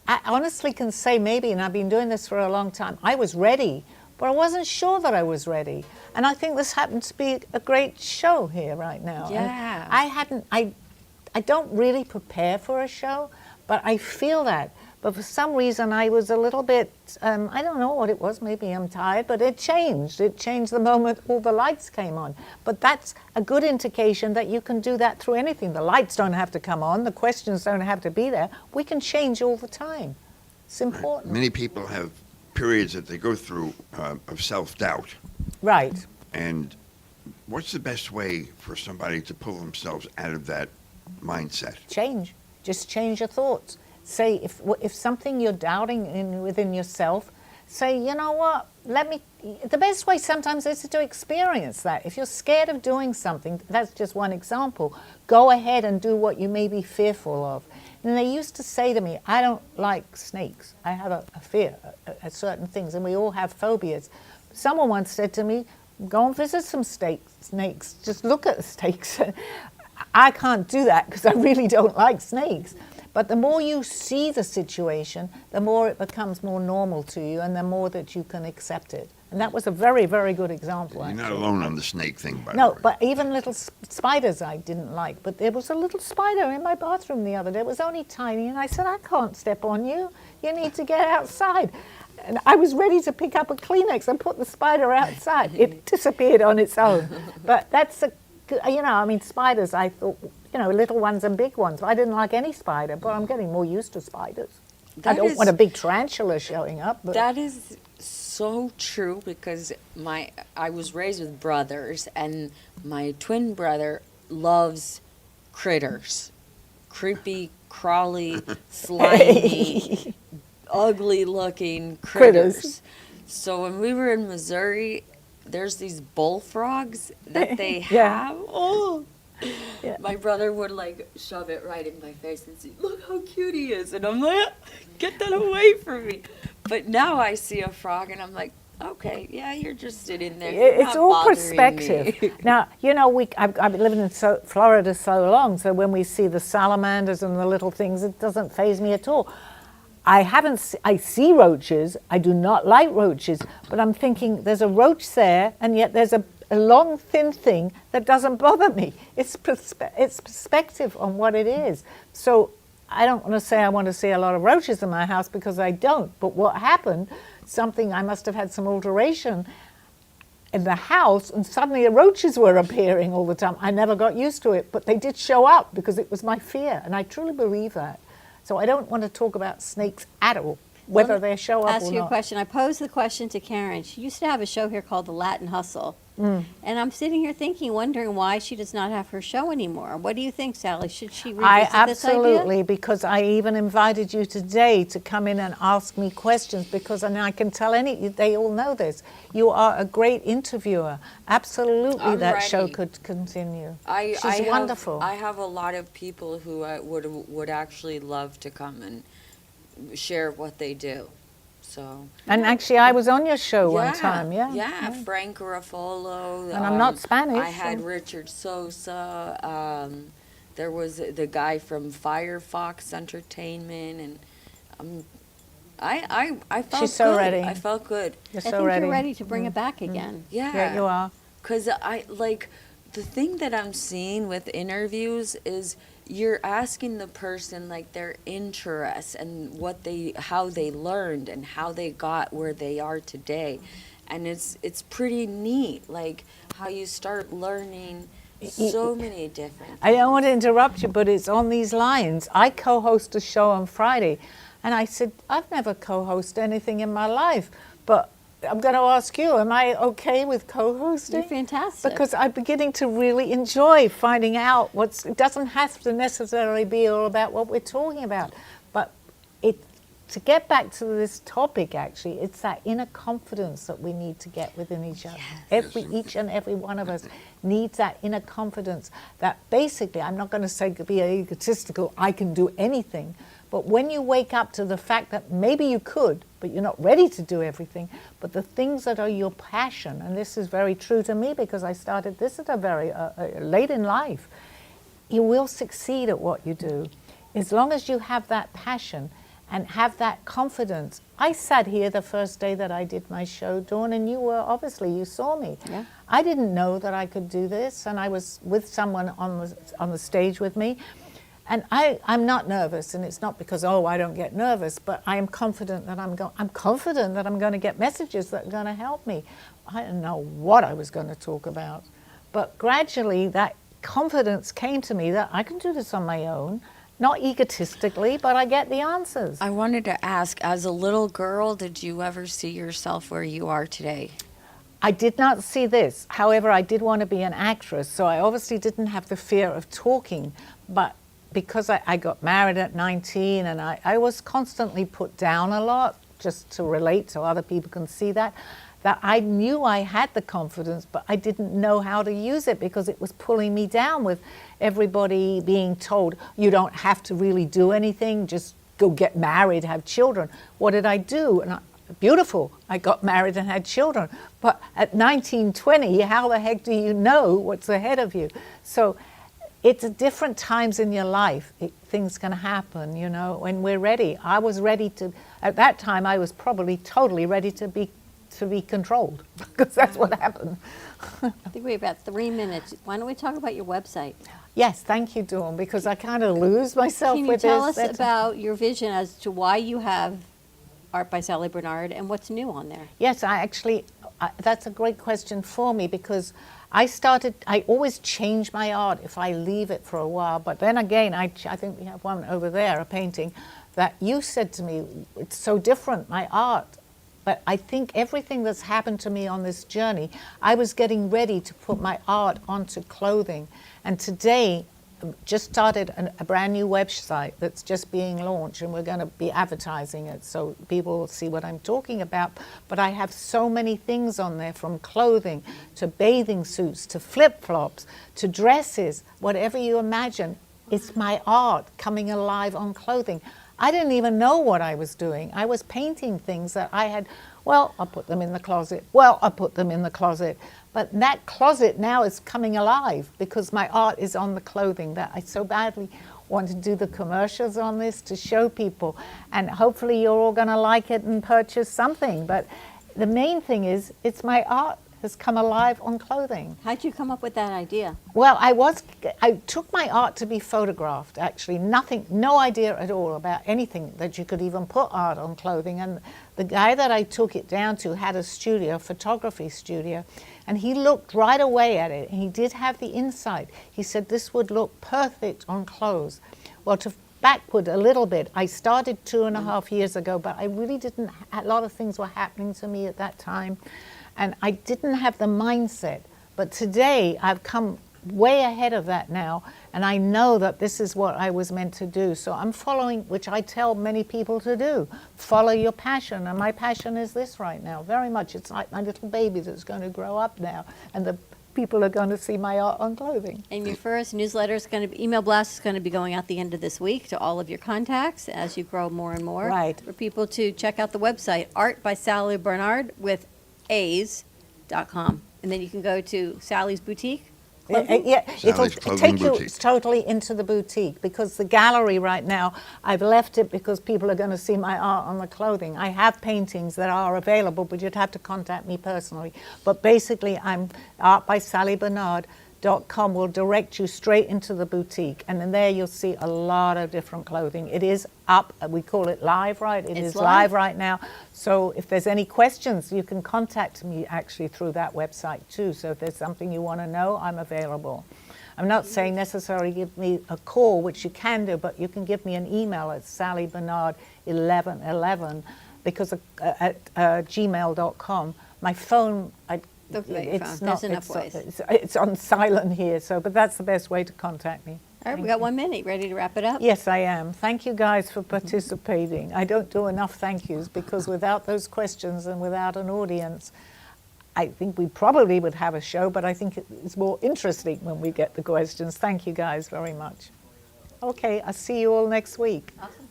I honestly can say maybe, and I've been doing this for a long time, I was ready, but I wasn't sure that I was ready. And I think this happened to be a great show here right now. Yeah. And I don't really prepare for a show, but I feel that. But for some reason, I was a little bit, I don't know what it was, maybe I'm tired, but it changed. It changed the moment all the lights came on. But that's a good indication that you can do that through anything. The lights don't have to come on, the questions don't have to be there. We can change all the time. It's important. Many people have periods that they go through of self-doubt. Right. And what's the best way for somebody to pull themselves out of that mindset? Change. Just change your thoughts. Say, if something you're doubting within yourself, say, you know what, the best way sometimes is to experience that. If you're scared of doing something, that's just one example, go ahead and do what you may be fearful of. And they used to say to me, I don't like snakes. I have a fear at certain things, and we all have phobias. Someone once said to me, go and visit some snakes, just look at the snakes. I can't do that because I really don't like snakes. But the more you see the situation, the more it becomes more normal to you and the more that you can accept it. And that was a very, very good example. You're not actually. alone on the snake thing, by the No, way. but even little spiders I didn't like. But there was a little spider in my bathroom the other day. It was only tiny. And I said, I can't step on you. You need to get outside. And I was ready to pick up a Kleenex and put the spider outside. It disappeared on its own. But that's spiders, I thought, little ones and big ones. I didn't like any spider, but I'm getting more used to spiders. I don't want a big tarantula showing up. But That is so true, because I was raised with brothers, and my twin brother loves critters. Creepy, crawly, slimy, ugly-looking critters. So when we were in Missouri, there's these bullfrogs that they Yeah. have. Oh, Yeah. my brother would shove it right in my face and say, "Look how cute he is," and I'm like, "Get that away from me!" But now I see a frog and I'm like, "Okay, yeah, you're just sitting there. You're it's not all bothering perspective. me." Now, I've been living in Florida so long, so when we see the salamanders and the little things, it doesn't faze me at all. I see roaches. I do not like roaches, but I'm thinking there's a roach there, and yet there's a long, thin thing that doesn't bother me. It's perspective on what it is. So I don't want to say I want to see a lot of roaches in my house, because I don't. But what happened, I must have had some alteration in the house, and suddenly the roaches were appearing all the time. I never got used to it, but they did show up because it was my fear, and I truly believe that. So I don't want to talk about snakes at all, whether they show up Ask or you a not. question. I posed the question to Karen. She used to have a show here called The Latin Hustle. And I'm sitting here wondering why she does not have her show anymore. What do you think, Sally? Should she revisit this idea? Absolutely, because I even invited you today to come in and ask me questions, because I can tell they all know this. You are a great interviewer. Absolutely, I'm that show ready. could continue. She's She's wonderful. I have a lot of people who would actually love to come and share what they do. So. And actually, I was on your show one time, yeah. Yeah, Frank Ruffalo. And I'm not Spanish. I had so- Richard Sosa. There was the guy from Firefox Entertainment, and I felt She's so good. ready. I felt good. You're I so think ready. you're ready to bring it back again. Yeah, you are. Because the thing that I'm seeing with interviews is you're asking the person their interests and how they learned and how they got where they are today, and it's pretty neat, how you start learning so many different. I don't want to interrupt you, but it's on these lines. I co-host a show on Friday, and I said, I've never co-hosted anything in my life, but I'm going to ask you, am I okay with co-hosting? You're fantastic. Because I'm beginning to really enjoy finding out it doesn't have to necessarily be all about what we're talking about, but to get back to this topic, actually, it's that inner confidence that we need to get within each other. Each and every one of us needs that inner confidence that basically, I'm not going to say be egotistical, I can do anything. But when you wake up to the fact that maybe you could, but you're not ready to do everything, but the things that are your passion, and this is very true to me because I started this at a very late in life, you will succeed at what you do. As long as you have that passion and have that confidence. I sat here the first day that I did my show, Dawn, and you were, obviously, you saw me. Yeah. I didn't know that I could do this, and I was with someone on the stage with me. And I'm not nervous, and it's not because, I don't get nervous, but I am confident that I'm confident that I'm going to get messages that are going to help me. I didn't know what I was going to talk about. But gradually, that confidence came to me that I can do this on my own, not egotistically, but I get the answers. I wanted to ask, as a little girl, did you ever see yourself where you are today? I did not see this. However, I did want to be an actress, so I obviously didn't have the fear of talking, but because I got married at 19 and I was constantly put down a lot, just to relate so other people can see that I knew I had the confidence, but I didn't know how to use it because it was pulling me down with everybody being told, you don't have to really do anything, just go get married, have children. What did I do? And beautiful, I got married and had children. But at 19, 20, how the heck do you know what's ahead of you? So it's at different times in your life, things can happen, when we're ready. I was ready to, at that time, I was probably totally ready to be controlled, because that's what happened. I think we have about 3 minutes. Why don't we talk about your website? Yes, thank you, Dawn, because I kind of lose myself Can you with tell this. us about your vision as to why you have Art by Sally Barnard and what's new on there? Yes, that's a great question for me, because I always change my art if I leave it for a while. But then again, I think we have one over there, a painting, that you said to me, it's so different, my art. But I think everything that's happened to me on this journey, I was getting ready to put my art onto clothing. And today, just started a brand new website that's just being launched, and we're going to be advertising it so people will see what I'm talking about. But I have so many things on there, from clothing to bathing suits to flip-flops to dresses, whatever you imagine. It's my art coming alive on clothing. I didn't even know what I was doing. I was painting things that I had, I'll put them in the closet. I'll put them in the closet. But that closet now is coming alive because my art is on the clothing. That I so badly want to do the commercials on this to show people. And hopefully you're all going to like it and purchase something. But the main thing is, it's my art has come alive on clothing. How'd you come up with that idea? Well, I took my art to be photographed, actually. No idea at all about anything that you could even put art on clothing. And the guy that I took it down to had a studio, a photography studio, and he looked right away at it, and he did have the insight. He said this would look perfect on clothes. Well, to backward a little bit, I started 2.5 years ago, but I really didn't, a lot of things were happening to me at that time. And I didn't have the mindset. But today, I've come way ahead of that now, and I know that this is what I was meant to do. So I'm following, which I tell many people to do. Follow your passion, and my passion is this right now, very much. It's like my little baby that's going to grow up now, and the people are going to see my art on clothing. And your first newsletter is going to be, email blast is going to be going out the end of this week to all of your contacts as you grow more and more. Right. For people to check out the website, Art by Sally Barnard with A's.com. And then you can go to Sally's Boutique. Yeah, Sally's it'll Clothing take you Boutique. totally into the boutique, because the gallery right now, I've left it because people are going to see my art on the clothing. I have paintings that are available, but you'd have to contact me personally. But basically, I'm artbysallybarnard.com will direct you straight into the boutique, and in there you'll see a lot of different clothing. It is up, we call it live, right? It is live right now. So if there's any questions, you can contact me actually through that website too. So if there's something you want to know, I'm available. I'm not saying necessarily give me a call, which you can do, but you can give me an email at sallybarnard1111 because at gmail.com. My phone, There's enough ways. it's on silent here, but that's the best way to contact me. All right, we got 1 minute. Ready to wrap it up? Yes, I am. Thank you guys for participating. I don't do enough thank yous because without those questions and without an audience, I think we probably would have a show, but I think it's more interesting when we get the questions. Thank you guys very much. Okay, I'll see you all next week. Awesome.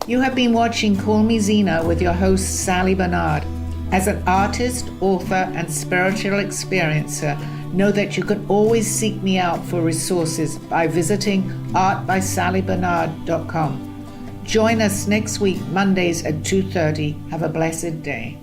You have been watching Call Me Zena with your host, Sally Barnard. As an artist, author, and spiritual experiencer, know that you can always seek me out for resources by visiting artbysallybarnard.com. Join us next week, Mondays at 2:30. Have a blessed day.